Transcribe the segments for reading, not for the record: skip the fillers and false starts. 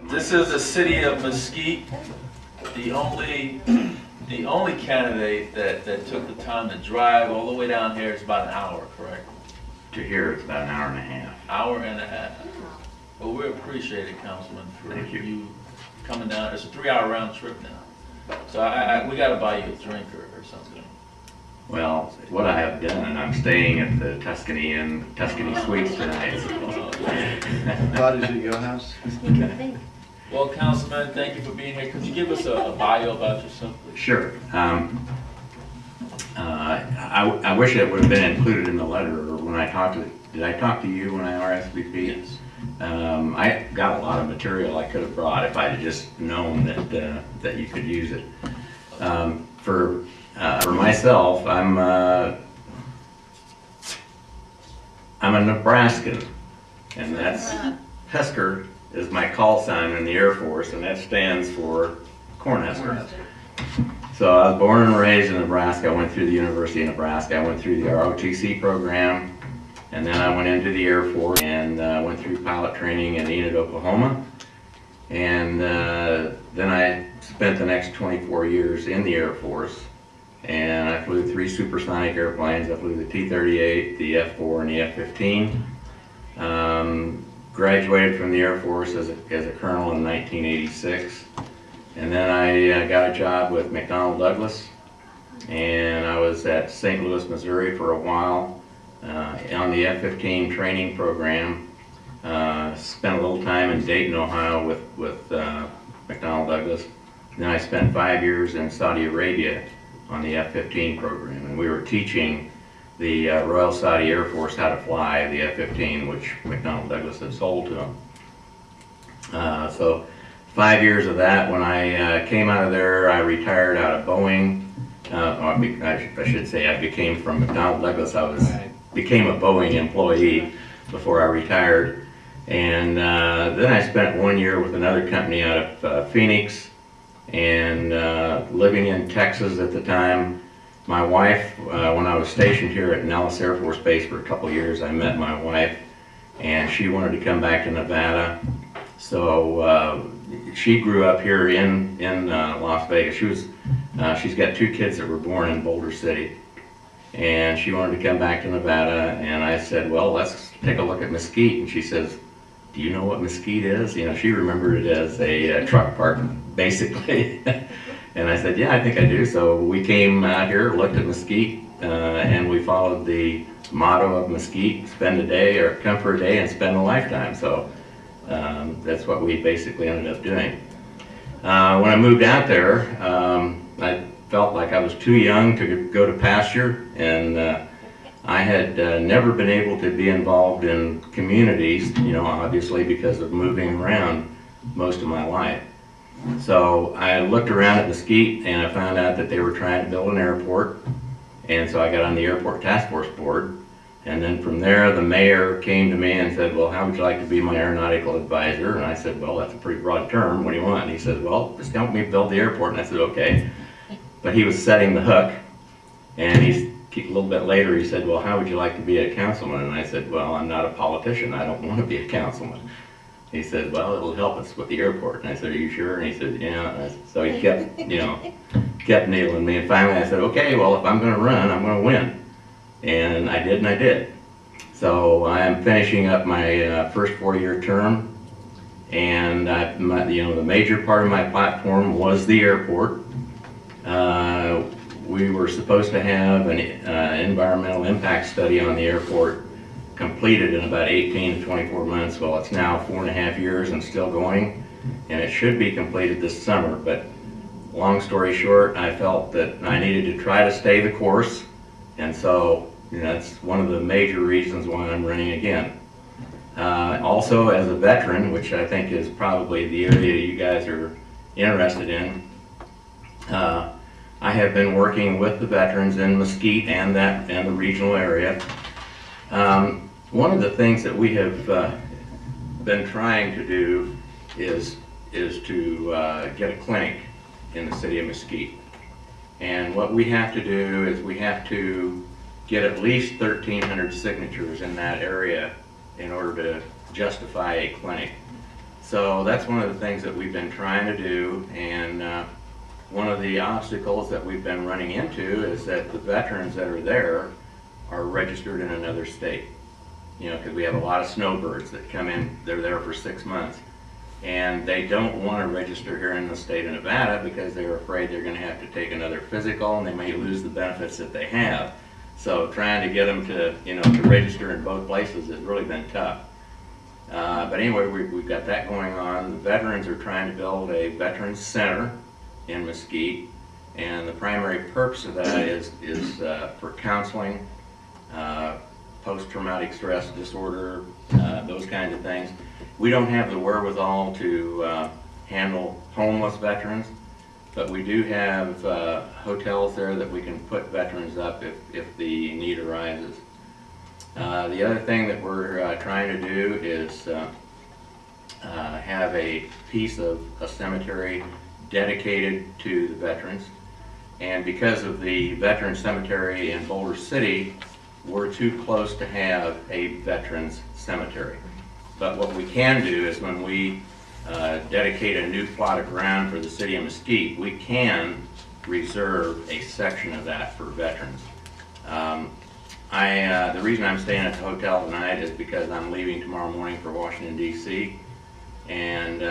This is the city of Mesquite, the only candidate that took the time to drive all the way down here. It's about an hour, correct? To here, it's about an hour and a half. Hour and a half. Well, we appreciate it, Councilman, for Thank you. coming down. It's a 3-hour round trip now. So we gotta buy you a drink or something. Well, what I have done, and I'm staying at the Tuscany Suites tonight. How does it go, House? Well, Councilman, thank you for being here. Could you give us a bio about yourself, please? Sure. I wish it would have been included in the letter, or when I talked to, did I talk to you when I RSVP'd? Yes. I got a lot of material I could have brought if I had just known that you could use it. For myself, I'm a Nebraskan, and that's Husker is my call sign in the Air Force, and that stands for Cornhusker. So I was born and raised in Nebraska. I went through the University of Nebraska. I went through the ROTC program, and then I went into the Air Force and went through pilot training in Enid, Oklahoma. And then I spent the next 24 years in the Air Force, and I flew 3 supersonic airplanes. I flew the T-38, the F-4, and the F-15. Graduated from the Air Force as a colonel in 1986. And then I got a job with McDonnell Douglas, and I was at St. Louis, Missouri for a while on the F-15 training program. Spent a little time in Dayton, Ohio with McDonnell Douglas. Then I spent 5 years in Saudi Arabia on the F-15 program, and we were teaching the Royal Saudi Air Force how to fly the F-15, which McDonnell Douglas had sold to them. So 5 years of that. When I came out of there, I retired out of Boeing. I should say I became from McDonnell Douglas. Became a Boeing employee before I retired. And then I spent 1 year with another company out of Phoenix, and living in Texas at the time. My wife, when I was stationed here at Nellis Air Force Base for a couple of years, I met my wife, and she wanted to come back to Nevada. So she grew up here in Las Vegas. She's got 2 kids that were born in Boulder City, and she wanted to come back to Nevada. And I said, well, let's take a look at Mesquite. And she says, do you know what Mesquite is? You know, she remembered it as a truck park, basically. And I said, yeah, I think I do. So we came out here, looked at Mesquite, and we followed the motto of Mesquite: spend a day, or come for a day and spend a lifetime. So that's what we basically ended up doing. When I moved out there, I felt like I was too young to go to pasture, and I had never been able to be involved in communities, you know, obviously because of moving around most of my life. So I looked around at Mesquite, and I found out that they were trying to build an airport, and so I got on the Airport Task Force Board. And then from there, the mayor came to me and said, well, how would you like to be my aeronautical advisor? And I said, well, that's a pretty broad term. What do you want? And he said, well, just help me build the airport. And I said, okay. But he was setting the hook, and a little bit later he said, well, how would you like to be a councilman? And I said, well, I'm not a politician. I don't want to be a councilman. He said, well, it'll help us with the airport. And I said, are you sure? And he said, yeah. So he kept, kept needling me. And finally I said, okay, well, if I'm going to run, I'm going to win. And I did, and I did. So I'm finishing up my first 4-year term. And the major part of my platform was the airport. We were supposed to have an environmental impact study on the airport completed in about 18 to 24 months. Well, it's now 4.5 years and still going, and it should be completed this summer. But long story short, I felt that I needed to try to stay the course, and so that's one of the major reasons why I'm running again. Also, as a veteran, which I think is probably the area you guys are interested in, I have been working with the veterans in Mesquite and the regional area. One of the things that we have been trying to do is to get a clinic in the city of Mesquite. And what we have to do is we have to get at least 1,300 signatures in that area in order to justify a clinic. So that's one of the things that we've been trying to do, and one of the obstacles that we've been running into is that the veterans that are there are registered in another state. You know, because we have a lot of snowbirds that come in, they're there for 6 months, and they don't want to register here in the state of Nevada because they're afraid they're going to have to take another physical and they may lose the benefits that they have. So trying to get them to, you know, to register in both places has really been tough. But anyway, we've got that going on. The veterans are trying to build a veterans center in Mesquite, and the primary purpose of that is for counseling, post-traumatic stress disorder, those kinds of things. We don't have the wherewithal to handle homeless veterans, but we do have hotels there that we can put veterans up if the need arises. The other thing that we're trying to do is have a piece of a cemetery dedicated to the veterans. And because of the veteran cemetery in Boulder City, we're too close to have a veterans cemetery. But what we can do is when we dedicate a new plot of ground for the city of Mesquite, we can reserve a section of that for veterans. The reason I'm staying at the hotel tonight is because I'm leaving tomorrow morning for Washington, D.C. And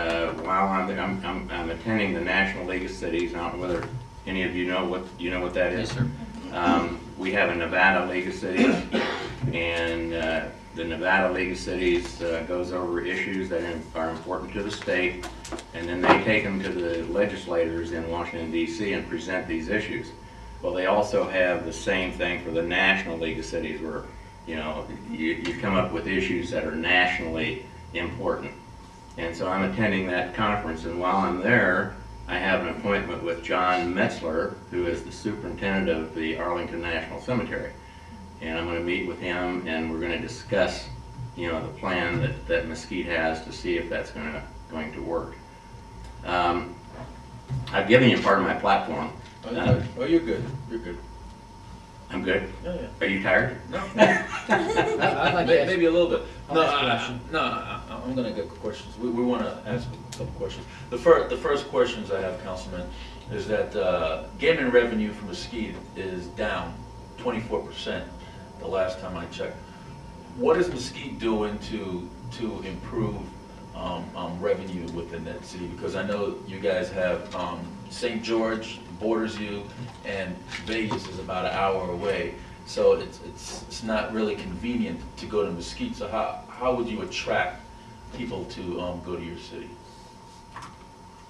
while I'm attending the National League of Cities, I don't know whether any of you know what that is. Yes, sir. We have a Nevada League of Cities, and the Nevada League of Cities goes over issues that are important to the state, and then they take them to the legislators in Washington, D.C. and present these issues. Well, they also have the same thing for the National League of Cities, where you come up with issues that are nationally important. And so I'm attending that conference, and while I'm there, I have an appointment with John Metzler, who is the superintendent of the Arlington National Cemetery. And I'm going to meet with him, and we're going to discuss, the plan that Mesquite has to see if that's going to work. I've given you part of my platform. Oh, you're good. You're good. I'm good? Yeah, yeah. Are you tired? No. I'd like to ask- Maybe a little bit. I'll ask a question. I'm gonna get questions. We want to ask a couple questions. The first questions I have, Councilman, is that gaming revenue from Mesquite is down 24% the last time I checked. What is Mesquite doing to improve revenue within that city? Because I know you guys have St. George borders you, and Vegas is about an hour away. So it's not really convenient to go to Mesquite. So how would you attract people to go to your city?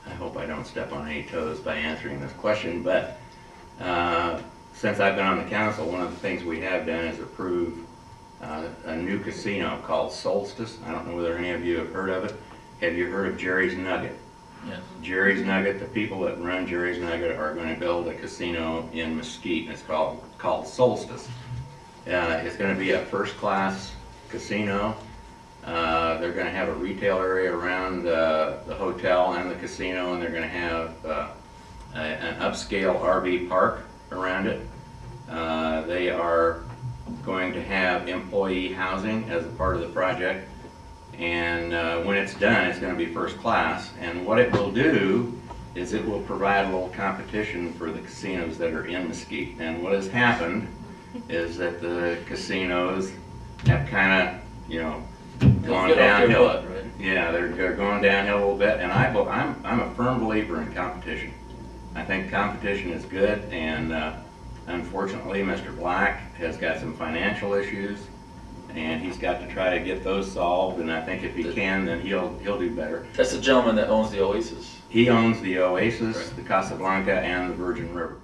I hope I don't step on any toes by answering this question, but since I've been on the council, one of the things we have done is approve a new casino called Solstice. I don't know whether any of you have heard of it. Have you heard of Jerry's Nugget? Yes. Jerry's Nugget, the people that run Jerry's Nugget are going to build a casino in Mesquite, and it's called Solstice. It's going to be a first-class casino. They're going to have a retail area around the hotel and the casino, and they're going to have an upscale RV park around it. They are going to have employee housing as a part of the project. And when it's done, it's going to be first class. And what it will do is it will provide a little competition for the casinos that are in Mesquite. And what has happened is that the casinos have kind of, gone Get off their downhill. butt, right? Yeah, they're going downhill a little bit. And I'm a firm believer in competition. I think competition is good. And unfortunately, Mr. Black has got some financial issues, and he's got to try to get those solved, and I think if he can, then he'll do better. That's the gentleman that owns the Oasis. He owns the Oasis, Right. the Casablanca, and the Virgin River.